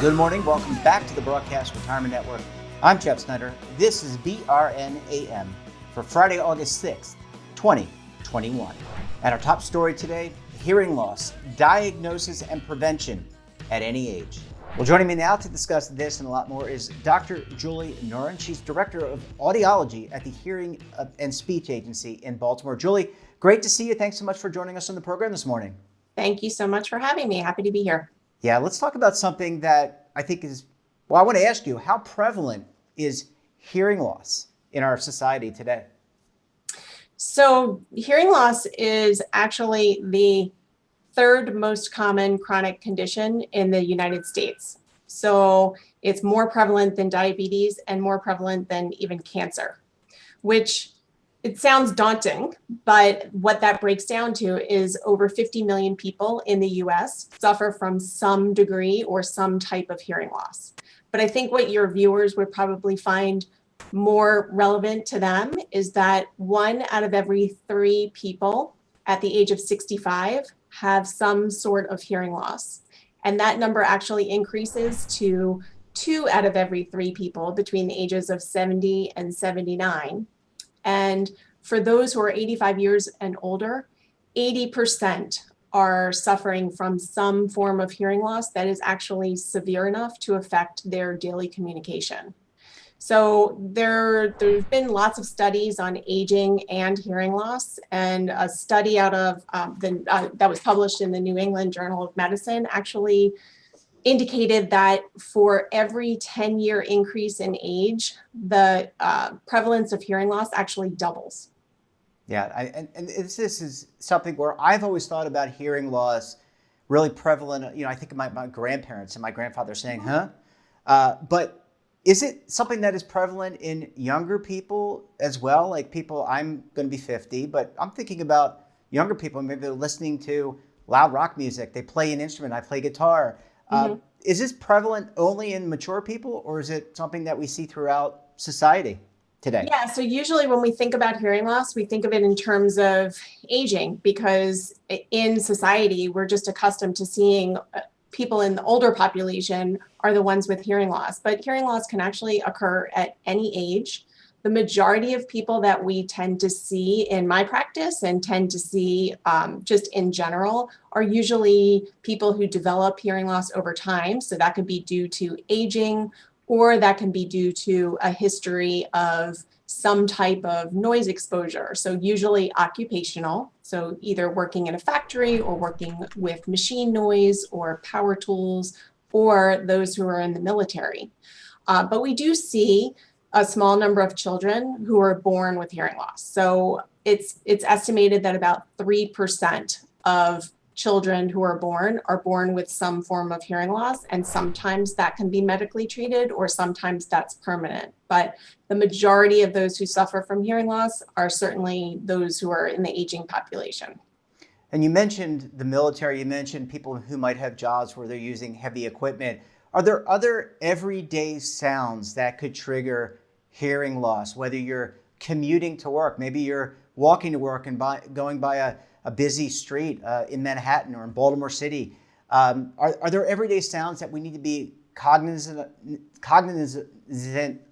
Good morning. Welcome back to the Broadcast Retirement Network. I'm Jeff Snyder. This is BRN AM for Friday, August 6th, 2021. And our top story today, hearing loss, diagnosis and prevention at any age. Well, joining me now to discuss this and a lot more is Dr. Julie Nuren. She's Director of Audiology at the Hearing and Speech Agency in Baltimore. Julie, great to see you. Thanks so much for joining us on the program this morning. Thank you so much for having me. Happy to be here. Yeah, let's talk about something that I think is, I want to ask you, how prevalent is hearing loss in our society today? So hearing loss is actually the third most common chronic condition in the United States. So it's more prevalent than diabetes and more prevalent than even cancer, which it sounds daunting, but what that breaks down to is over 50 million people in the US suffer from some degree or some type of hearing loss. But I think what your viewers would probably find more relevant to them is that 1 out of every 3 people at the age of 65 have some sort of hearing loss. And that number actually increases to 2 out of every 3 people between the ages of 70 and 79. And for those who are 85 years and older, 80% are suffering from some form of hearing loss that is actually severe enough to affect their daily communication. So there's been lots of studies on aging and hearing loss, and a study out of that was published in the New England Journal of Medicine actually indicated that for every 10-year increase in age, the prevalence of hearing loss actually doubles. Yeah, and this is something where I've always thought about hearing loss really prevalent. You know, I think of my grandparents and my grandfather saying, but is it something that is prevalent in younger people as well? Like people, I'm going to be 50, but I'm thinking about younger people. Maybe they're listening to loud rock music. They play an instrument. I play guitar. Is this prevalent only in mature people, or is it something that we see throughout society today? Yeah, so usually when we think about hearing loss, we think of it in terms of aging, because in society, we're just accustomed to seeing people in the older population are the ones with hearing loss. But hearing loss can actually occur at any age. The majority of people that we tend to see in my practice and tend to see just in general are usually people who develop hearing loss over time. So that could be due to aging, or that can be due to a history of some type of noise exposure. So usually occupational, so either working in a factory or working with machine noise or power tools, or those who are in the military. But we do see a small number of children who are born with hearing loss. So it's estimated that about 3% of children who are born with some form of hearing loss, and sometimes that can be medically treated or sometimes that's permanent. But the majority of those who suffer from hearing loss are certainly those who are in the aging population. And you mentioned the military, you mentioned people who might have jobs where they're using heavy equipment. Are there other everyday sounds that could trigger hearing loss, whether you're commuting to work, maybe you're walking to work and going by a busy street in Manhattan or in Baltimore City? Are there everyday sounds that we need to be cognizant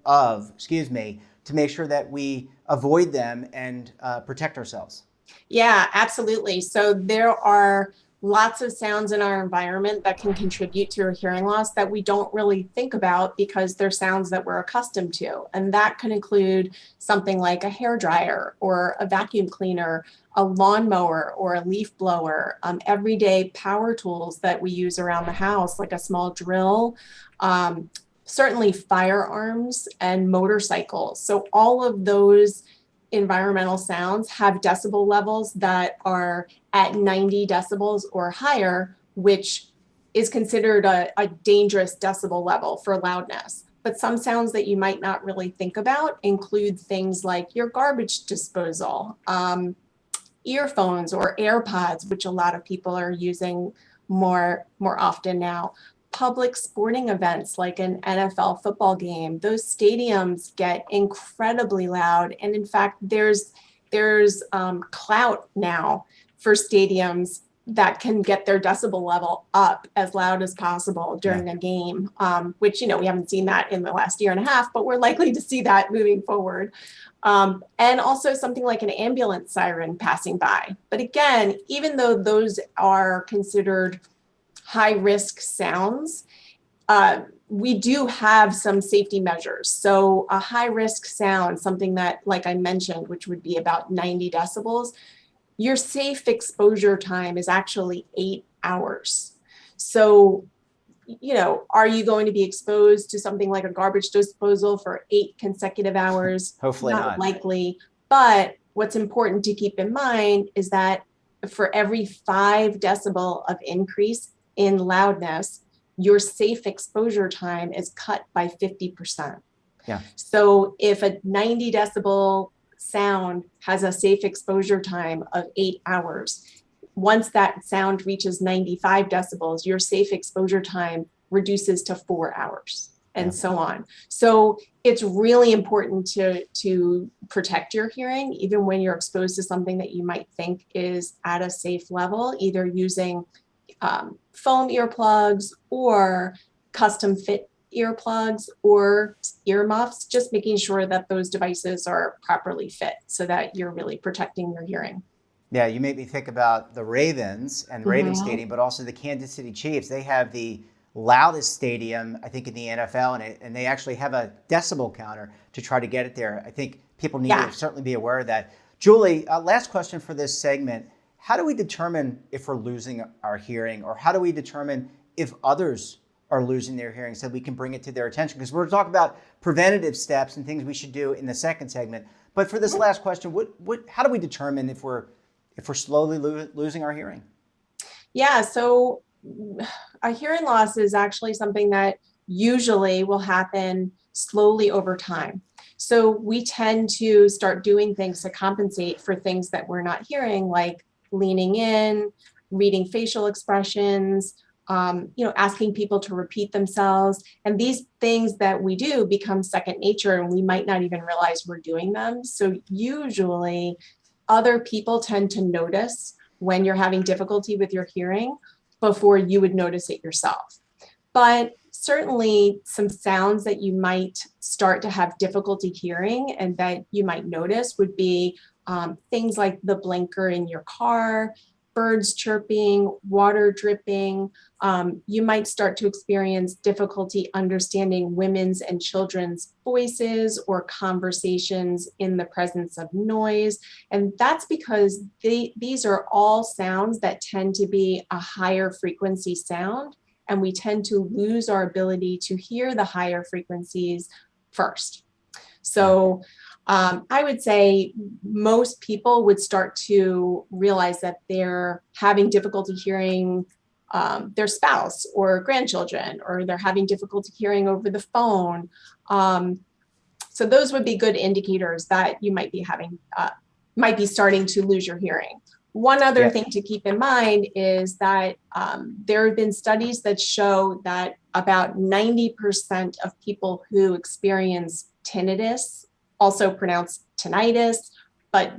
of, to make sure that we avoid them and protect ourselves? Yeah, absolutely. So there are lots of sounds in our environment that can contribute to a hearing loss that we don't really think about because they're sounds that we're accustomed to. And that can include something like a hairdryer or a vacuum cleaner, a lawnmower or a leaf blower, everyday power tools that we use around the house, like a small drill, certainly firearms and motorcycles. So all of those environmental sounds have decibel levels that are at 90 decibels or higher, which is considered a dangerous decibel level for loudness. But some sounds that you might not really think about include things like your garbage disposal, earphones or AirPods, which a lot of people are using more often now. Public sporting events like an NFL football game, those stadiums get incredibly loud. And in fact, there's clout now for stadiums that can get their decibel level up as loud as possible during a game, which, we haven't seen that in the last year and a half, but we're likely to see that moving forward. And also something like an ambulance siren passing by. But again, even though those are considered high risk sounds, we do have some safety measures. So a high risk sound, something that, like I mentioned, which would be about 90 decibels, your safe exposure time is actually 8 hours. So, are you going to be exposed to something like a garbage disposal for 8 consecutive hours? Hopefully not. Likely. But what's important to keep in mind is that for every 5 decibel of increase in loudness, your safe exposure time is cut by 50%. Yeah. So if a 90 decibel sound has a safe exposure time of 8 hours, once that sound reaches 95 decibels, your safe exposure time reduces to 4 hours, and so on. So it's really important to protect your hearing, even when you're exposed to something that you might think is at a safe level, either using foam earplugs or custom fit earplugs or earmuffs, just making sure that those devices are properly fit so that you're really protecting your hearing. Yeah, you made me think about the Ravens and Ravens Stadium, but also the Kansas City Chiefs. They have the loudest stadium, I think, in the NFL, and they actually have a decibel counter to try to get it there. I think people need to certainly be aware of that. Julie, last question for this segment. How do we determine if we're losing our hearing, or how do we determine if others are losing their hearing so we can bring it to their attention? Because we're talking about preventative steps and things we should do in the second segment. But for this last question, how do we determine if we're slowly losing our hearing? Yeah, so a hearing loss is actually something that usually will happen slowly over time. So we tend to start doing things to compensate for things that we're not hearing, like leaning in, reading facial expressions, asking people to repeat themselves. And these things that we do become second nature, and we might not even realize we're doing them. So usually other people tend to notice when you're having difficulty with your hearing before you would notice it yourself. But certainly some sounds that you might start to have difficulty hearing and that you might notice would be things like the blinker in your car, birds chirping, water dripping. You might start to experience difficulty understanding women's and children's voices or conversations in the presence of noise. And that's because these are all sounds that tend to be a higher frequency sound, and we tend to lose our ability to hear the higher frequencies first. So I would say most people would start to realize that they're having difficulty hearing their spouse or grandchildren, or they're having difficulty hearing over the phone. So those would be good indicators that you might be starting to lose your hearing. One other thing to keep in mind is that there have been studies that show that about 90% of people who experience tinnitus, also pronounced tinnitus, but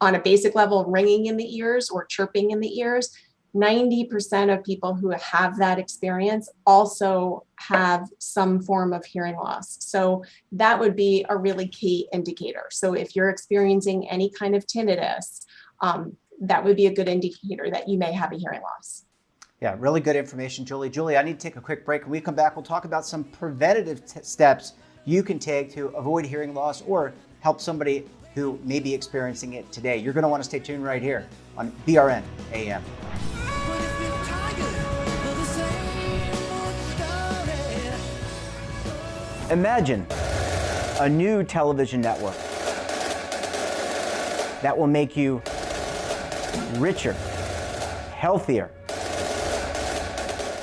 on a basic level, ringing in the ears or chirping in the ears, 90% of people who have that experience also have some form of hearing loss. So that would be a really key indicator. So if you're experiencing any kind of tinnitus, that would be a good indicator that you may have a hearing loss. Yeah, really good information, Julie. Julie, I need to take a quick break. When we come back, we'll talk about some preventative steps you can take to avoid hearing loss or help somebody who may be experiencing it today. You're going to want to stay tuned right here on BRN AM. Imagine a new television network that will make you richer, healthier,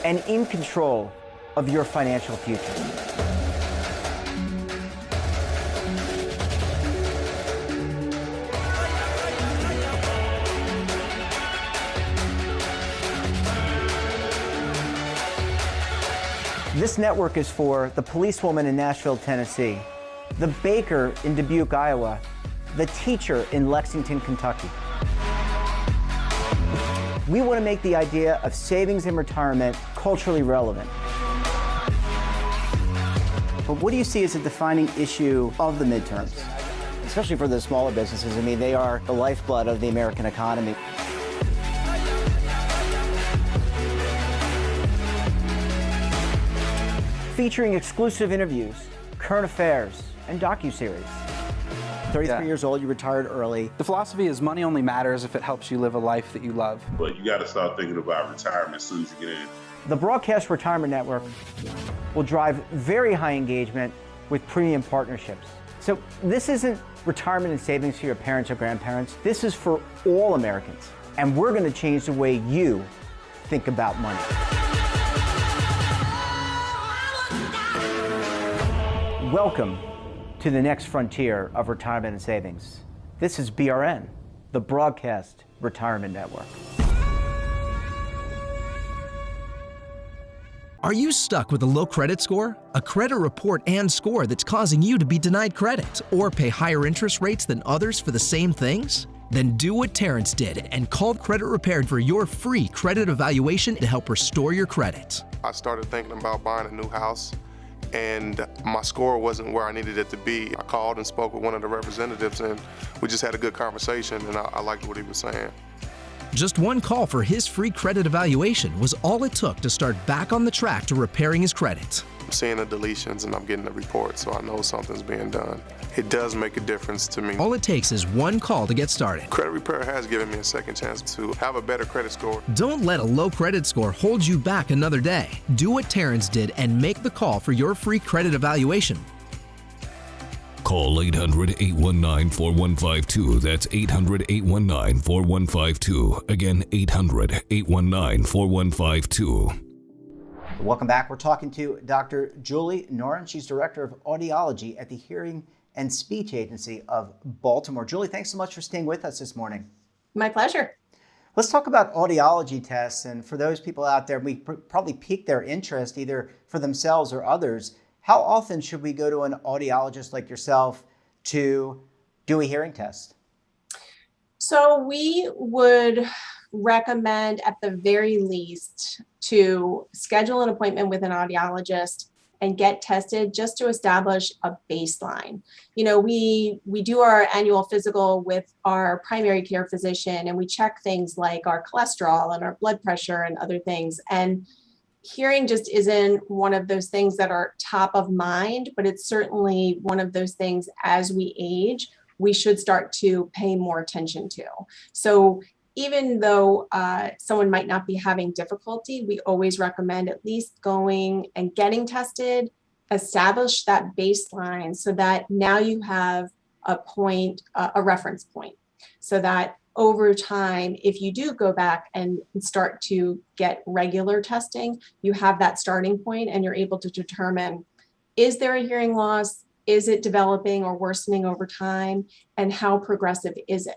and in control of your financial future. This network is for the policewoman in Nashville, Tennessee, the baker in Dubuque, Iowa, the teacher in Lexington, Kentucky. We want to make the idea of savings and retirement culturally relevant. But what do you see as a defining issue of the midterms? Especially for the smaller businesses. I mean, they are the lifeblood of the American economy. Featuring exclusive interviews, current affairs, and docuseries. 33 years old, you retired early. The philosophy is money only matters if it helps you live a life that you love. But you got to start thinking about retirement as soon as you get in. The Broadcast Retirement Network will drive very high engagement with premium partnerships. So this isn't retirement and savings for your parents or grandparents. This is for all Americans. And we're going to change the way you think about money. Welcome to the next frontier of retirement and savings. This is BRN, the Broadcast Retirement Network. Are you stuck with a low credit score? A credit report and score that's causing you to be denied credit or pay higher interest rates than others for the same things? Then do what Terrence did and call Credit Repaired for your free credit evaluation to help restore your credit. I started thinking about buying a new house, and my score wasn't where I needed it to be. I called and spoke with one of the representatives, and we just had a good conversation, and I liked what he was saying. Just one call for his free credit evaluation was all it took to start back on the track to repairing his credit. I'm seeing the deletions and I'm getting the report, so I know something's being done. It does make a difference to me. All it takes is one call to get started. Credit Repair has given me a second chance to have a better credit score. Don't let a low credit score hold you back another day. Do what Terrence did and make the call for your free credit evaluation. Call 800-819-4152. That's 800-819-4152. Again, 800-819-4152. Welcome back. We're talking to Dr. Julie Noren. She's Director of Audiology at the Hearing and Speech Agency of Baltimore. Julie, thanks so much for staying with us this morning. My pleasure. Let's talk about audiology tests. And for those people out there, we probably piqued their interest either for themselves or others. How often should we go to an audiologist like yourself to do a hearing test? So we would recommend at the very least to schedule an appointment with an audiologist and get tested just to establish a baseline. You know, we do our annual physical with our primary care physician, and we check things like our cholesterol and our blood pressure and other things. And hearing just isn't one of those things that are top of mind, but it's certainly one of those things as we age, we should start to pay more attention to. So even though someone might not be having difficulty, we always recommend at least going and getting tested, establish that baseline so that now you have a point, a reference point, so that over time, if you do go back and start to get regular testing, you have that starting point and you're able to determine, is there a hearing loss? Is it developing or worsening over time? And how progressive is it?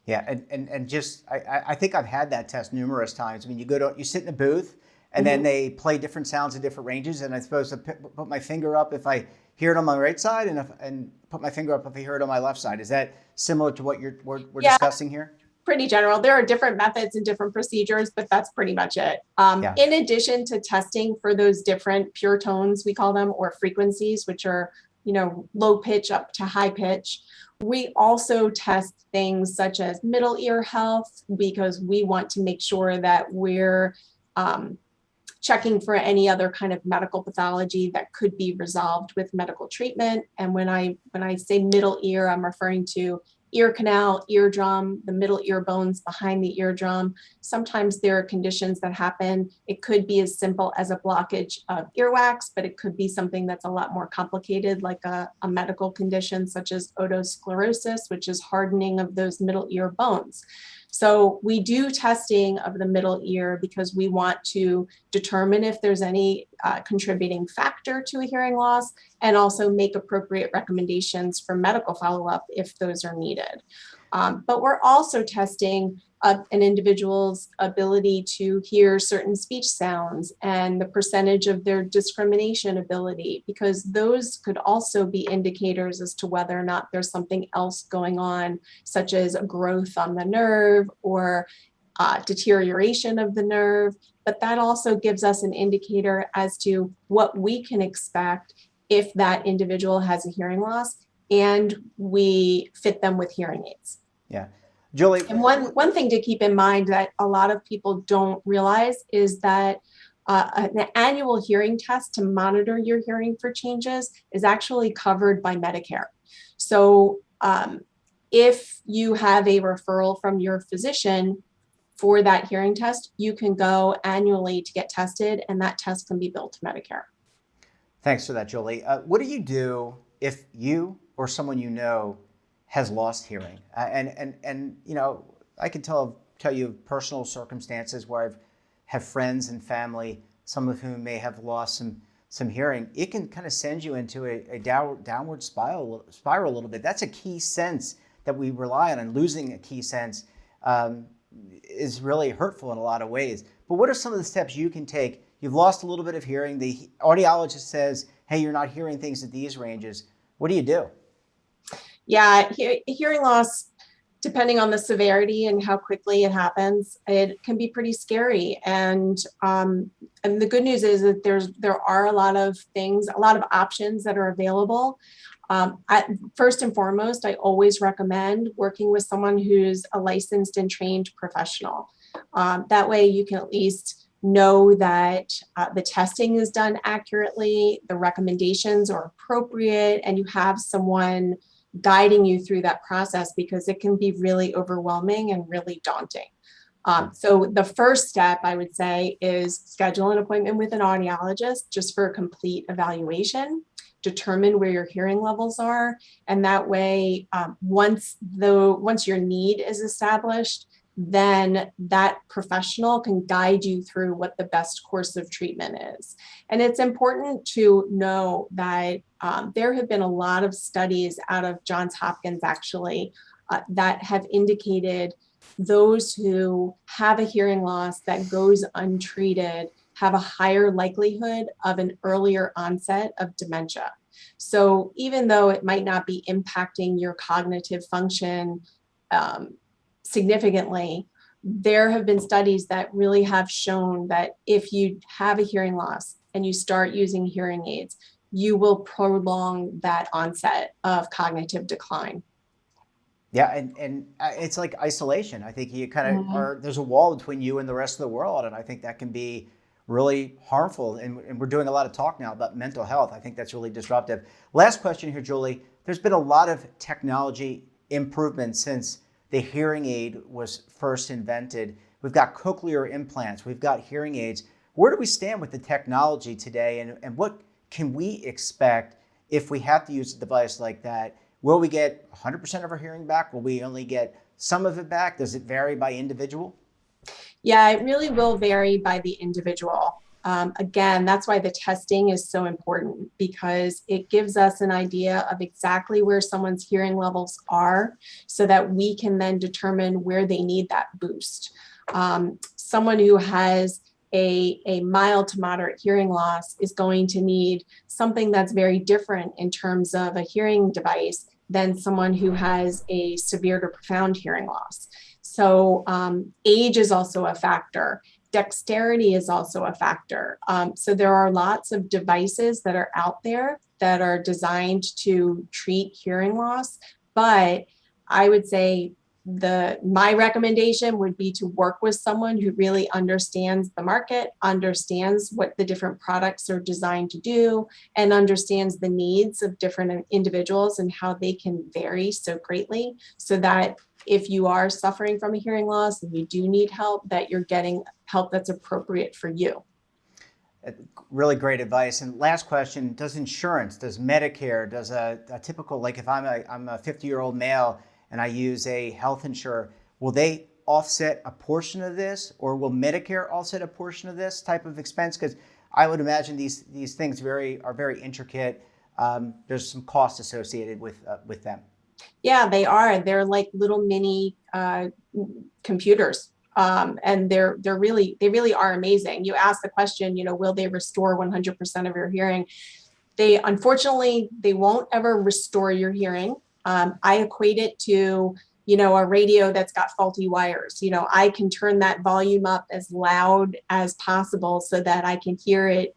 Yeah, and just, I think I've had that test numerous times. I mean, you sit in a booth and then they play different sounds in different ranges, and I'm supposed to put my finger up if I hear it on my right side and put my finger up if I hear it on my left side. Is that similar to what we're discussing here? Pretty general. There are different methods and different procedures, but that's pretty much it. In addition to testing for those different pure tones, we call them, or frequencies, which are, you know, low pitch up to high pitch, we also test things such as middle ear health, because we want to make sure that we're checking for any other kind of medical pathology that could be resolved with medical treatment. And when I say middle ear, I'm referring to ear canal, eardrum, the middle ear bones behind the eardrum. Sometimes there are conditions that happen. It could be as simple as a blockage of earwax, but it could be something that's a lot more complicated, like a medical condition such as otosclerosis, which is hardening of those middle ear bones. So we do testing of the middle ear because we want to determine if there's any contributing factor to a hearing loss, and also make appropriate recommendations for medical follow-up if those are needed. But we're also testing an individual's ability to hear certain speech sounds and the percentage of their discrimination ability, because those could also be indicators as to whether or not there's something else going on, such as a growth on the nerve or deterioration of the nerve, but that also gives us an indicator as to what we can expect if that individual has a hearing loss and we fit them with hearing aids. Yeah. Julie. And one thing to keep in mind that a lot of people don't realize is that an annual hearing test to monitor your hearing for changes is actually covered by Medicare. So if you have a referral from your physician for that hearing test, you can go annually to get tested, and that test can be billed to Medicare. Thanks for that, Julie. What do you do if you or someone you know has lost hearing? And you know, I can tell you of personal circumstances where I've have friends and family, some of whom may have lost some hearing. It can kind of send you into a downward spiral a little bit. That's a key sense that we rely on, and losing a key sense is really hurtful in a lot of ways. But what are some of the steps you can take? You've lost a little bit of hearing. The audiologist says, hey, you're not hearing things at these ranges. What do you do? Yeah, hearing loss, depending on the severity and how quickly it happens, it can be pretty scary. And the good news is that there are a lot of options that are available. First and foremost, I always recommend working with someone who's a licensed and trained professional. That way you can at least know that the testing is done accurately, the recommendations are appropriate, and you have someone guiding you through that process, because it can be really overwhelming and really daunting. So the first step, I would say, is schedule an appointment with an audiologist just for a complete evaluation, determine where your hearing levels are, and that way, once your need is established, then that professional can guide you through what the best course of treatment is. And it's important to know that there have been a lot of studies out of Johns Hopkins, actually, that have indicated those who have a hearing loss that goes untreated have a higher likelihood of an earlier onset of dementia. So even though it might not be impacting your cognitive function significantly, there have been studies that really have shown that if you have a hearing loss and you start using hearing aids, you will prolong that onset of cognitive decline. Yeah, and it's like isolation. I think you kind of are, there's a wall between you and the rest of the world, and I think that can be really harmful. And we're doing a lot of talk now about mental health. I think that's really disruptive. Last question here, Julie. There's been a lot of technology improvement since the hearing aid was first invented. We've got cochlear implants. We've got hearing aids. Where do we stand with the technology today, and what can we expect if we have to use a device like that? Will we get 100% of our hearing back? Will we only get some of it back? Does it vary by individual? Yeah, it really will vary by the individual. Again, that's why the testing is so important, because it gives us an idea of exactly where someone's hearing levels are so that we can then determine where they need that boost. Someone who has a mild to moderate hearing loss is going to need something that's very different in terms of a hearing device than someone who has a severe to profound hearing loss. So age is also a factor. Dexterity is also a factor. So there are lots of devices that are out there that are designed to treat hearing loss, but I would say my recommendation would be to work with someone who really understands the market, understands what the different products are designed to do, and understands the needs of different individuals and how they can vary so greatly, so that if you are suffering from a hearing loss and you do need help, that you're getting help that's appropriate for you. Really great advice. And last question, does Medicare, does a typical, like if I'm a 50-year-old male and I use a health insurer, will they offset a portion of this, or will Medicare offset a portion of this type of expense? Because I would imagine these things are very intricate. There's some cost associated with them. Yeah, they are. They're like little mini computers, and they really are amazing. You ask the question, will they restore 100% of your hearing? Unfortunately, they won't ever restore your hearing. I equate it to a radio that's got faulty wires. I can turn that volume up as loud as possible so that I can hear it,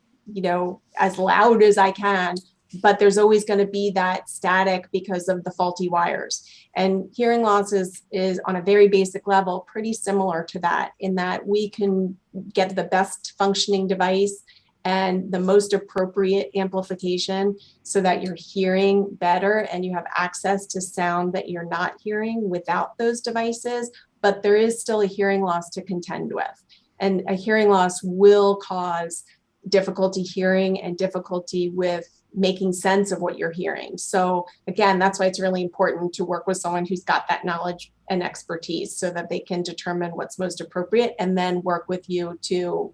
as loud as I can, but there's always going to be that static because of the faulty wires. And hearing loss is on a very basic level, pretty similar to that, in that we can get the best functioning device and the most appropriate amplification so that you're hearing better and you have access to sound that you're not hearing without those devices, but there is still a hearing loss to contend with. And a hearing loss will cause difficulty hearing and difficulty with making sense of what you're hearing. So again, that's why it's really important to work with someone who's got that knowledge and expertise so that they can determine what's most appropriate and then work with you to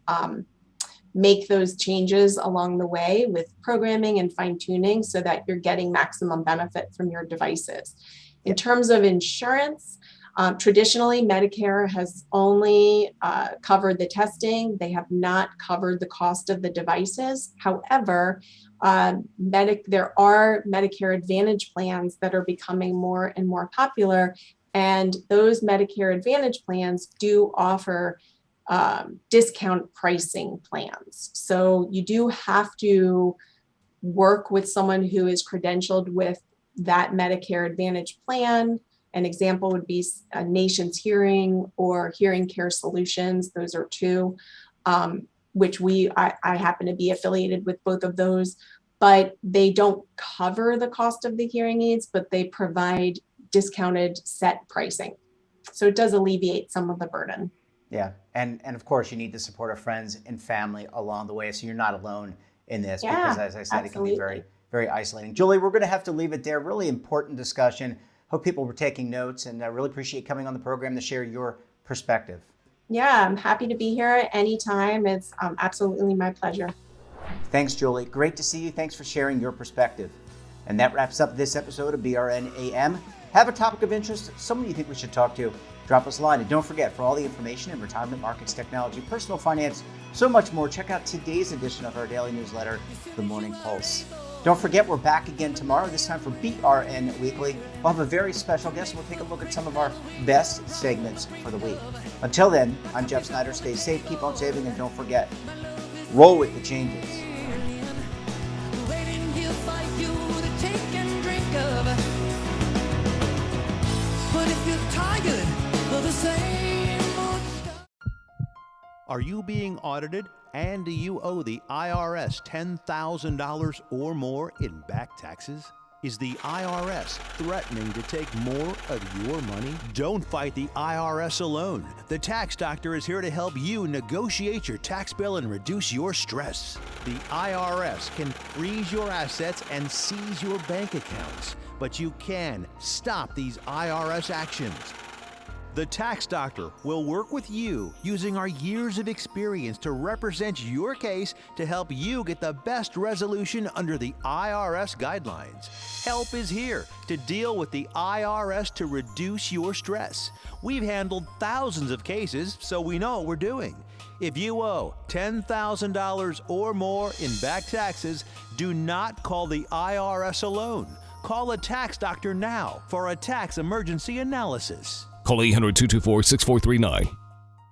make those changes along the way with programming and fine tuning so that you're getting maximum benefit from your devices. In terms of insurance, traditionally, Medicare has only covered the testing. They have not covered the cost of the devices. However, there are Medicare Advantage plans that are becoming more and more popular, and those Medicare Advantage plans do offer discount pricing plans. So you do have to work with someone who is credentialed with that Medicare Advantage plan. An example would be Nation's Hearing or Hearing Care Solutions. Those are two, which I happen to be affiliated with both of those, but they don't cover the cost of the hearing aids, but they provide discounted set pricing. So it does alleviate some of the burden. Yeah, and of course you need the support of friends and family along the way, so you're not alone in this, because as I said, absolutely. It can be very, very isolating. Julie, we're going to have to leave it there. Really important discussion. Hope people were taking notes, and I really appreciate coming on the program to share your perspective. Yeah, I'm happy to be here anytime. It's absolutely my pleasure. Thanks, Julie. Great to see you. Thanks for sharing your perspective. And that wraps up this episode of BRN AM. Have a topic of interest, someone you think we should talk to, drop us a line. And don't forget, for all the information in retirement markets, technology, personal finance, so much more, check out today's edition of our daily newsletter, The Morning Pulse. Don't forget, we're back again tomorrow, this time for BRN Weekly. We'll have a very special guest, and we'll take a look at some of our best segments for the week. Until then, I'm Jeff Snyder. Stay safe, keep on saving, and don't forget, roll with the changes. Are you being audited, and do you owe the IRS $10,000 or more in back taxes? Is the IRS threatening to take more of your money? Don't fight the IRS alone. The Tax Doctor is here to help you negotiate your tax bill and reduce your stress. The IRS can freeze your assets and seize your bank accounts, but you can stop these IRS actions. The Tax Doctor will work with you using our years of experience to represent your case to help you get the best resolution under the IRS guidelines. Help is here to deal with the IRS to reduce your stress. We've handled thousands of cases, so we know what we're doing. If you owe $10,000 or more in back taxes, do not call the IRS alone. Call a Tax Doctor now for a tax emergency analysis. Call 800-224-6439.